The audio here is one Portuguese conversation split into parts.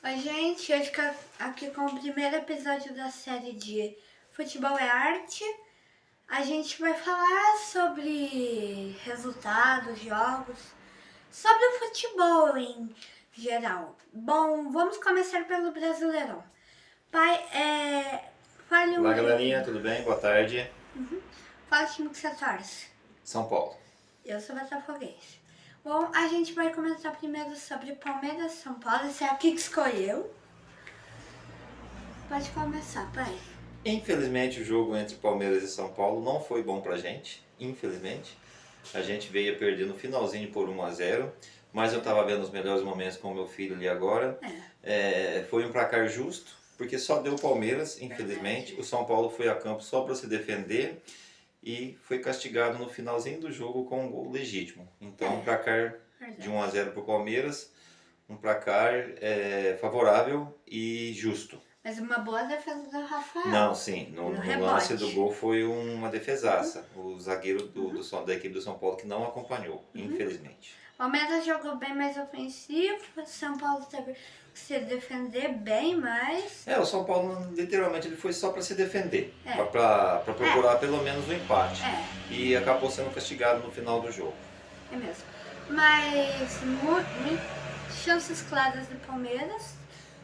Oi, gente, hoje aqui com o primeiro episódio da série de Futebol é Arte. A gente vai falar sobre resultados, jogos, sobre o futebol em geral. Bom, vamos começar pelo Brasileirão. Pai, fale Olá, um galerinha, jogo. tudo bem? Boa tarde. Fala o time que você torce. São Paulo. Eu sou botafoguense. Bom, a gente vai começar primeiro sobre Palmeiras e São Paulo. Esse é aqui que escolheu. Pode começar, pai. Infelizmente, o jogo entre Palmeiras e São Paulo não foi bom pra gente. Infelizmente. A gente veio a perder no finalzinho por 1-0. Mas eu estava vendo os melhores momentos com o meu filho ali agora. Foi um placar justo, porque só deu o Palmeiras, infelizmente. O São Paulo foi a campo só para se defender e foi castigado no finalzinho do jogo com um gol legítimo. Então, um placar de 1-0 para o Palmeiras, um placar favorável e justo. Mas uma boa defesa do Rafael. Não, sim. No lance do gol foi uma defesaça. Uhum. O zagueiro da equipe do São Paulo que não acompanhou, infelizmente. Palmeiras jogou bem mais ofensivo, São Paulo teve que se defender bem mais. O São Paulo literalmente ele foi só para se defender, para procurar pelo menos um empate. E acabou sendo castigado no final do jogo. É mesmo. Mas chances claras do Palmeiras,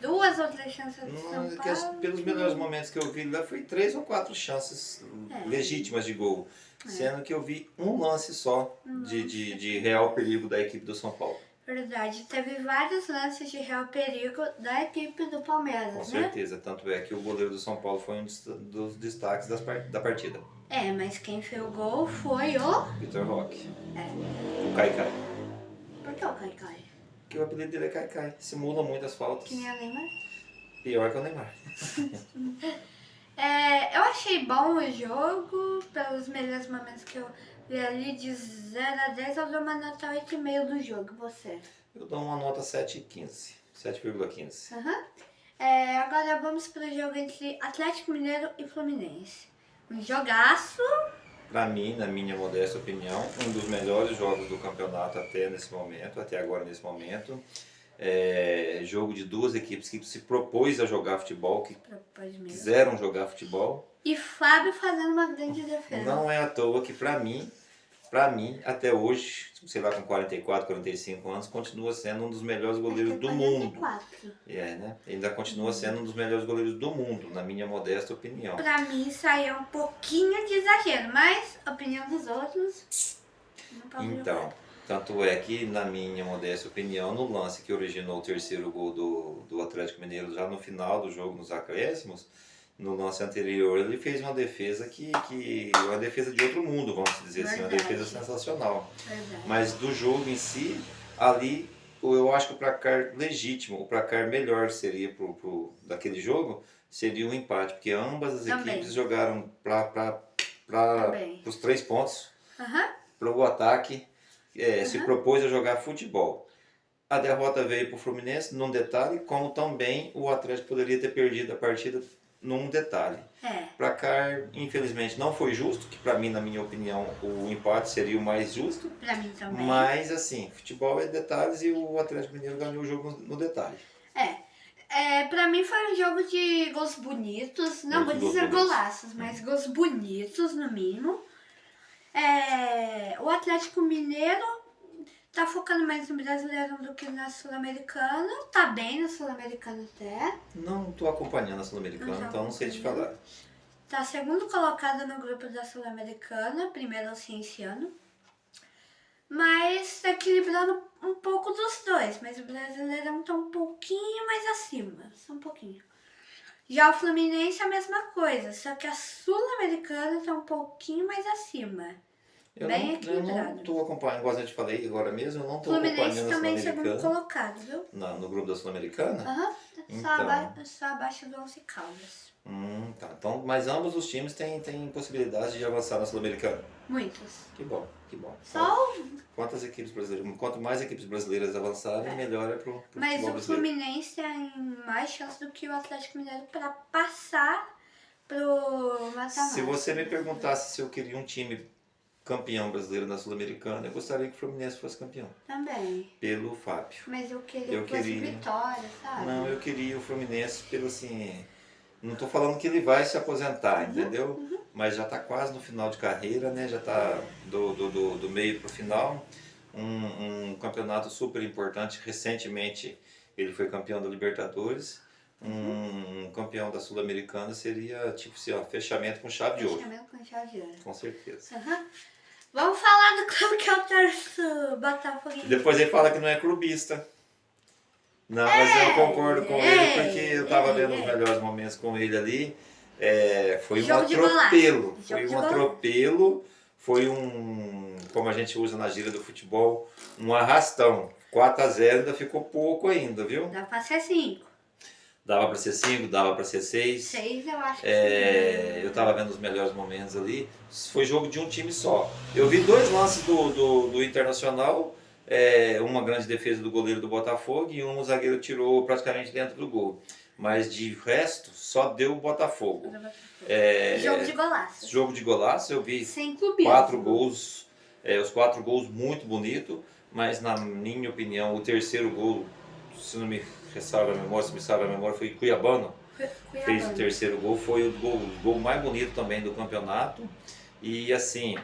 duas outras chances do São Paulo. Pelos melhores momentos que eu vi lá, foi 3 ou 4 chances legítimas de gol. Sendo que eu vi um lance só de real perigo da equipe do São Paulo. Verdade, teve vários lances de real perigo da equipe do Palmeiras, Com certeza, tanto é que o goleiro do São Paulo foi um dos destaques da partida. Mas quem fez o gol foi o... Vitor Roque. O Caicai. Por que o Caicai? Porque o apelido dele é Caicai, simula muitas faltas. Que nem a Neymar? Pior que o Neymar. Eu achei bom o jogo, pelos melhores momentos que eu vi ali, de 0 a 10, eu dou uma nota 8,5 do jogo. Você? Eu dou uma nota 7,15. 7,15. Agora vamos para o jogo entre Atlético Mineiro e Fluminense. Um jogaço. Para mim, na minha modesta opinião, um dos melhores jogos do campeonato até agora nesse momento. Jogo de duas equipes que se propôs a jogar futebol, que quiseram jogar futebol. E Fábio fazendo uma grande defesa. Não é à toa que para mim, até hoje, sei lá, com 44, 45 anos, continua sendo um dos melhores goleiros do mundo. Ainda continua sendo um dos melhores goleiros do mundo, na minha modesta opinião. Para mim, isso aí é um pouquinho de exagero, mas a opinião dos outros não pode Então, tanto é que, na minha modesta opinião, no lance que originou o terceiro gol do Atlético Mineiro, já no final do jogo, nos acréscimos, no lance anterior, ele fez uma defesa uma defesa de outro mundo, vamos dizer assim, uma defesa sensacional. Mas do jogo em si, ali, eu acho que o placar legítimo, o placar melhor seria daquele jogo, seria um empate, porque ambas as equipes jogaram para os 3 pontos, para o ataque, se propôs a jogar futebol. A derrota veio para o Fluminense, num detalhe, como também o Atlético poderia ter perdido a partida num detalhe. Placar, infelizmente, não foi justo, que para mim, na minha opinião, o empate seria o mais justo. Para mim também. Mas, assim, futebol é detalhes e o Atlético Mineiro ganhou o jogo no detalhe. Pra mim foi um jogo de gols bonitos, não vou dizer golaços, mas gols bonitos, no mínimo. O Atlético Mineiro tá focando mais no Brasileirão do que na Sul-Americana. Tá bem na Sul-Americana até. Não tô acompanhando a Sul-Americana, então não sei te falar. Tá segundo colocado no grupo da Sul-Americana, primeiro Cienciano. Mas tá equilibrando um pouco dos dois. Mas o Brasileirão tá um pouquinho mais acima, só um pouquinho. Já o Fluminense é a mesma coisa, só que a Sul-Americana tá um pouquinho mais acima. Bem equilibrado. Eu não tô acompanhando, igual eu te falei agora mesmo, eu não tô Fluminense acompanhando a também Sul-Americana. segundo colocado, viu? No grupo da Sul-Americana? Só abaixo do Once Caldas. Tá. Então, mas ambos os times têm possibilidade de avançar na Sul-Americana. Muitos. Que bom, que bom. Só Quanto mais equipes brasileiras avançarem, melhor é pro Mas futebol o brasileiro. Fluminense tem mais chance do que o Atlético Mineiro para passar pro mata-mata. Se você me perguntasse se eu queria um time campeão brasileiro na Sul-Americana, eu gostaria que o Fluminense fosse campeão. Também. Pelo Fábio. Mas eu queria Vitória, sabe? Não, eu eu queria o Fluminense pelo assim. Não tô falando que ele vai se aposentar, entendeu? Mas já tá quase no final de carreira, né? Já tá do meio pro final. Um campeonato super importante. Recentemente ele foi campeão da Libertadores. Um campeão da Sul-Americana seria tipo assim, ó, fechamento com chave de ouro. Fechamento com chave de ouro. Com certeza. Vamos falar do clube que eu torço, Botafogo. Depois ele fala que não é clubista. Não, mas eu concordo com ele porque eu tava vendo os melhores momentos com ele ali. Foi um Jogo de atropelo. golaço. Foi Jogo de um golaço. atropelo. Foi um, como a gente usa na gíria do futebol, um arrastão. 4-0 ainda ficou pouco ainda, viu? Dá pra ser 5. Dava pra ser 5, dava pra ser 6. 6 eu acho que Eu tava vendo os melhores momentos ali. Foi jogo de um time só. Eu vi 2 lances do Internacional. Uma grande defesa do goleiro do Botafogo e o zagueiro tirou praticamente dentro do gol. Mas de resto, só deu o Botafogo. Jogo de golaço. Jogo de golaço, eu vi Sem clubismo. 4 gols. Os 4 gols muito bonito, mas na minha opinião, o terceiro gol, se não me salva a memória, se me salva a memória, foi Cuiabano. Fez o terceiro gol, foi o gol mais bonito também do campeonato. E assim,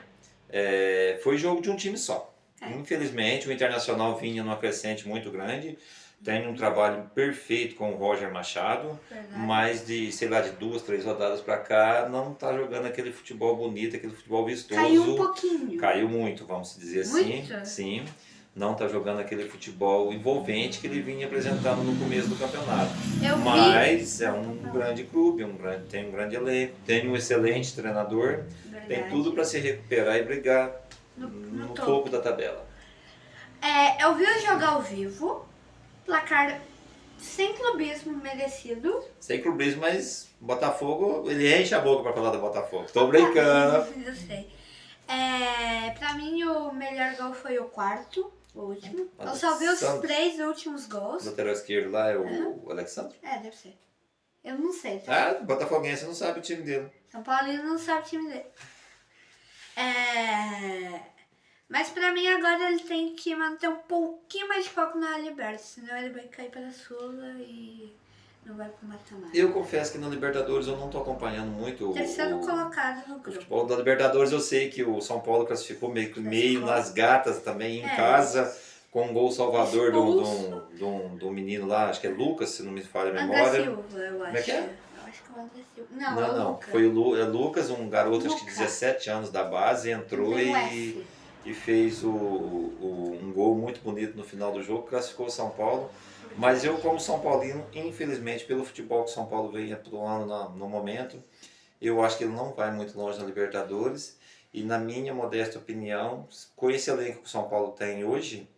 foi jogo de um time só. Infelizmente, o Internacional vinha numa crescente muito grande. Tem um trabalho perfeito com o Roger Machado, mas de 2, 3 rodadas para cá, não está jogando aquele futebol bonito, aquele futebol vistoso. Caiu um pouquinho. Caiu muito, vamos dizer muito? assim. Sim. Não está jogando aquele futebol envolvente que ele vinha apresentando no começo do campeonato. Mas é um grande clube, tem um grande elenco, tem um excelente treinador, tem tudo para se recuperar e brigar no topo da tabela. Eu vi o jogo ao vivo, placar sem clubismo merecido. Sem clubismo, mas Botafogo, ele enche a boca para falar do Botafogo. Tô brincando. Eu sei. Pra mim o melhor gol foi o quarto, o último. Eu só vi os 3 últimos gols. O lateral esquerdo lá é o Alexandre? Deve ser. Eu não sei. Tá? Botafoguense não sabe o time dele. São Paulino não sabe o time dele. Mas pra mim agora ele tem que manter um pouquinho mais de foco na Libertadores, senão ele vai cair para a Sula e não vai pro mata-mata. Eu confesso que na Libertadores eu não tô acompanhando muito Terceiro colocado no o grupo. futebol da Libertadores. Eu sei que o São Paulo classificou meio nas gatas também, em casa, com um gol salvador do menino lá, acho que é Lucas, se não me falha a memória. André Silva, eu acho. Como é que é? Eu acho que é o André Silva. Não, Lucas. foi o Lucas, um garoto acho que 17 anos da base, entrou e fez um gol muito bonito no final do jogo, classificou o São Paulo. Mas eu, como São Paulino, infelizmente, pelo futebol que o São Paulo vem atuando no momento, eu acho que ele não vai muito longe na Libertadores. E na minha modesta opinião, com esse elenco que o São Paulo tem hoje,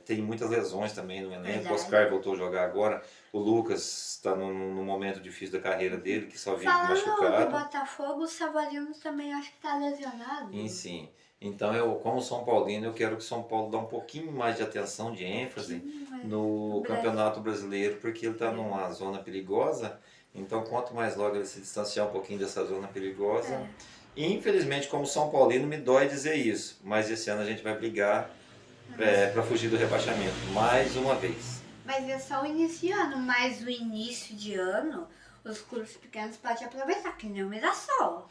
tem muitas lesões também no elenco. O Oscar voltou a jogar agora. O Lucas está num momento difícil da carreira dele, que só vive machucado. Falando do Botafogo, o Savarino também acho que está lesionado. Sim. Então, como São Paulino, eu quero que o São Paulo dê um pouquinho mais de atenção, de ênfase no Campeonato Brasileiro, porque ele está numa zona perigosa. Então, quanto mais logo ele se distanciar um pouquinho dessa zona perigosa. Infelizmente, como São Paulino, me dói dizer isso, mas esse ano a gente vai brigar para fugir do rebaixamento, mais uma vez. Mas é só o início de ano, mas o início de ano, os clubes pequenos podem aproveitar, que nem o Mirassol.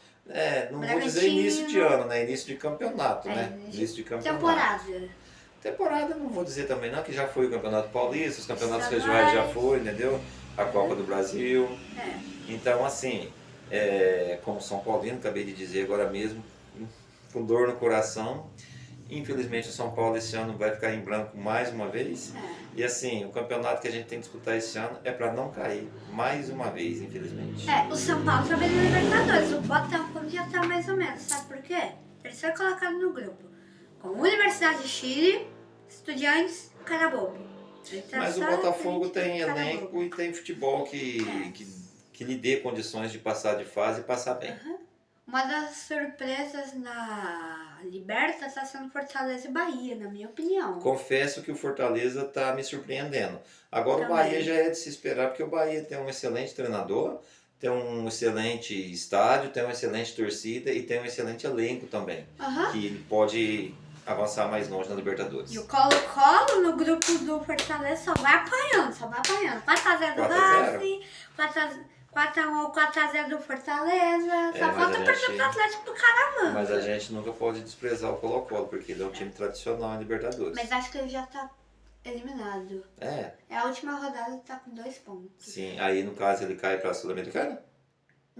Não vou dizer início de ano, né? Início de campeonato, né? Início de campeonato. Temporada não vou dizer também não, que já foi o Campeonato Paulista, os campeonatos regionais já foi, entendeu? A Copa do Brasil. Então, assim, como São Paulino, acabei de dizer agora mesmo, com dor no coração, infelizmente o São Paulo esse ano vai ficar em branco mais uma vez. E assim, o campeonato que a gente tem que disputar esse ano é para não cair mais uma vez, infelizmente. O São Paulo tá bem na Libertadores, o Botafogo já tá mais ou menos, sabe por quê? Terceiro colocado no grupo, com Universidade de Chile, Estudiantes, Carabobo. Mas o Botafogo tem elenco e tem futebol que lhe dê condições de passar de fase e passar bem. Uma das surpresas na Liberta está sendo Fortaleza e Bahia, na minha opinião. Confesso que o Fortaleza está me surpreendendo. Agora o Bahia já é de se esperar, porque o Bahia tem um excelente treinador, tem um excelente estádio, tem uma excelente torcida e tem um excelente elenco também. Que ele pode avançar mais longe na Libertadores. E o Colo-Colo no grupo do Fortaleza só vai apanhando. 4x0 do 4 a 0. Racing, 4x1 ou 4x0 do Fortaleza. Só mas falta a perder gente- pro Atlético do Caramba. Mas a gente nunca pode desprezar o Colo-Colo, porque ele é um time tradicional em Libertadores. Mas acho que ele já tá eliminado. É, É a última rodada, ele tá com 2 pontos. sim. Aí, no caso, ele cai pra Sul-Americana?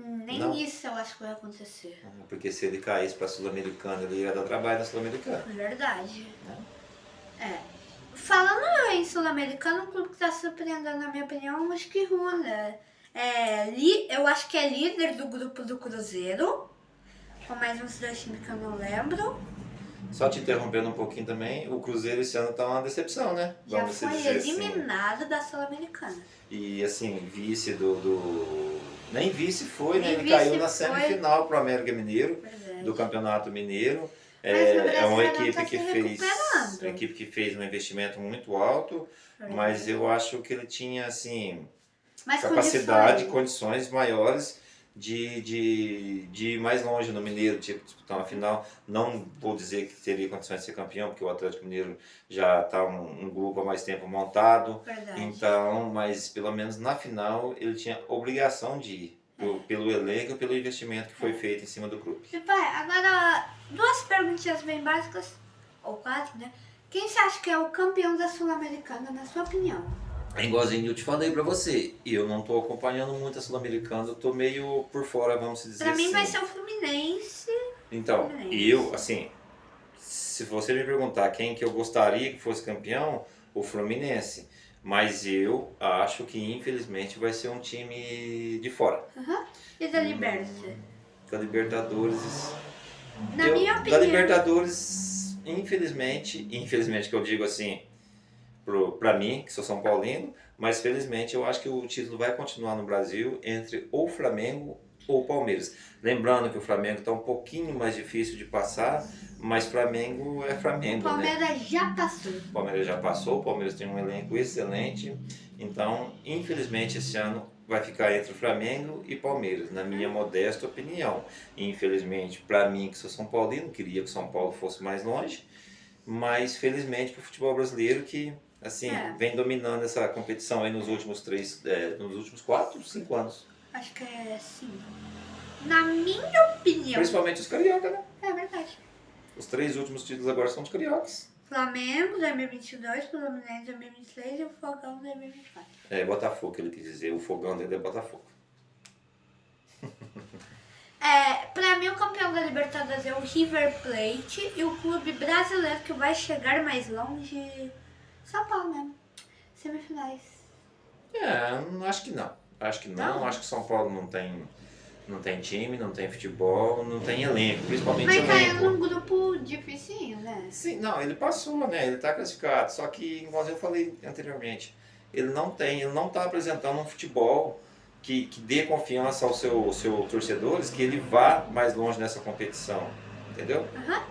Nem Não. isso eu acho que vai acontecer. Porque se ele caísse pra Sul-Americana, ele ia dar trabalho na Sul-Americana. É verdade. Né? É. Falando em Sul-Americano, o clube que tá surpreendendo, na minha opinião, é o Mosquiruna. Eu acho que é líder do grupo do Cruzeiro. Com mais uns 2 times que eu não lembro. Só te interrompendo um pouquinho também, o Cruzeiro esse ano tá uma decepção, né? Já Vamos foi dizer assim. eliminado da Sul-Americana. E assim, vice nem vice foi, né? Nem Ele vice caiu na foi. semifinal pro América Mineiro, Verdade. do Campeonato Mineiro. Mas no É uma Brasileirão equipe tá que se fez. recuperando. Uma equipe que fez um investimento muito alto, mas eu acho que ele tinha assim Mas capacidade, condições. condições maiores de ir mais longe no Mineiro, tipo, disputar uma final. Não vou dizer que teria condições de ser campeão, porque o Atlético Mineiro já está um grupo há mais tempo montado. Verdade. Então, mas pelo menos na final ele tinha obrigação de ir, pelo elenco e pelo investimento que foi feito em cima do clube. E pai, agora 2 perguntinhas bem básicas, ou 4, né? Quem você acha que é o campeão da Sul-Americana, na sua opinião? É igualzinho eu te falei pra você, e eu não tô acompanhando muito a Sul-Americana, eu tô meio por fora, vamos dizer Pra assim. mim vai ser o Fluminense. Então, Fluminense. eu, assim, se você me perguntar quem que eu gostaria que fosse campeão, o Fluminense. Mas eu acho que infelizmente vai ser um time de fora. E da Libertadores? Da Libertadores. Na minha Da opinião. Libertadores, infelizmente que eu digo assim, pra mim, que sou São Paulino, mas felizmente eu acho que o título vai continuar no Brasil entre ou Flamengo ou Palmeiras. Lembrando que o Flamengo está um pouquinho mais difícil de passar, mas Flamengo é O Flamengo, né? Palmeiras já passou. O Palmeiras já passou, o Palmeiras tem um elenco excelente, então infelizmente esse ano vai ficar entre Flamengo e Palmeiras, na minha modesta opinião. Infelizmente, para mim que sou São Paulino, queria que o São Paulo fosse mais longe, mas felizmente para o futebol brasileiro que assim vem dominando essa competição aí nos últimos 4, 5 anos. Acho que é 5. Na minha opinião. Principalmente os carioca, né? É verdade. Os 3 últimos títulos agora são dos cariocas. Flamengo 2022, Fluminense 2023 e o Fogão 2024. É, Botafogo, que ele quis dizer. O fogão dele é Botafogo. Pra mim o campeão da Libertadores é o River Plate e o clube brasileiro que vai chegar mais longe, São Paulo mesmo. Semifinais. Acho que não. Acho que Não? Acho que São Paulo não tem time, não tem futebol, não tem elenco, principalmente Mas caiu elenco. num grupo dificinho, né? Sim, não, ele passou, né? Ele tá classificado. Só que, igual eu falei anteriormente, ele não tá apresentando um futebol que dê confiança aos seus torcedores, que ele vá mais longe nessa competição. Entendeu? Aham.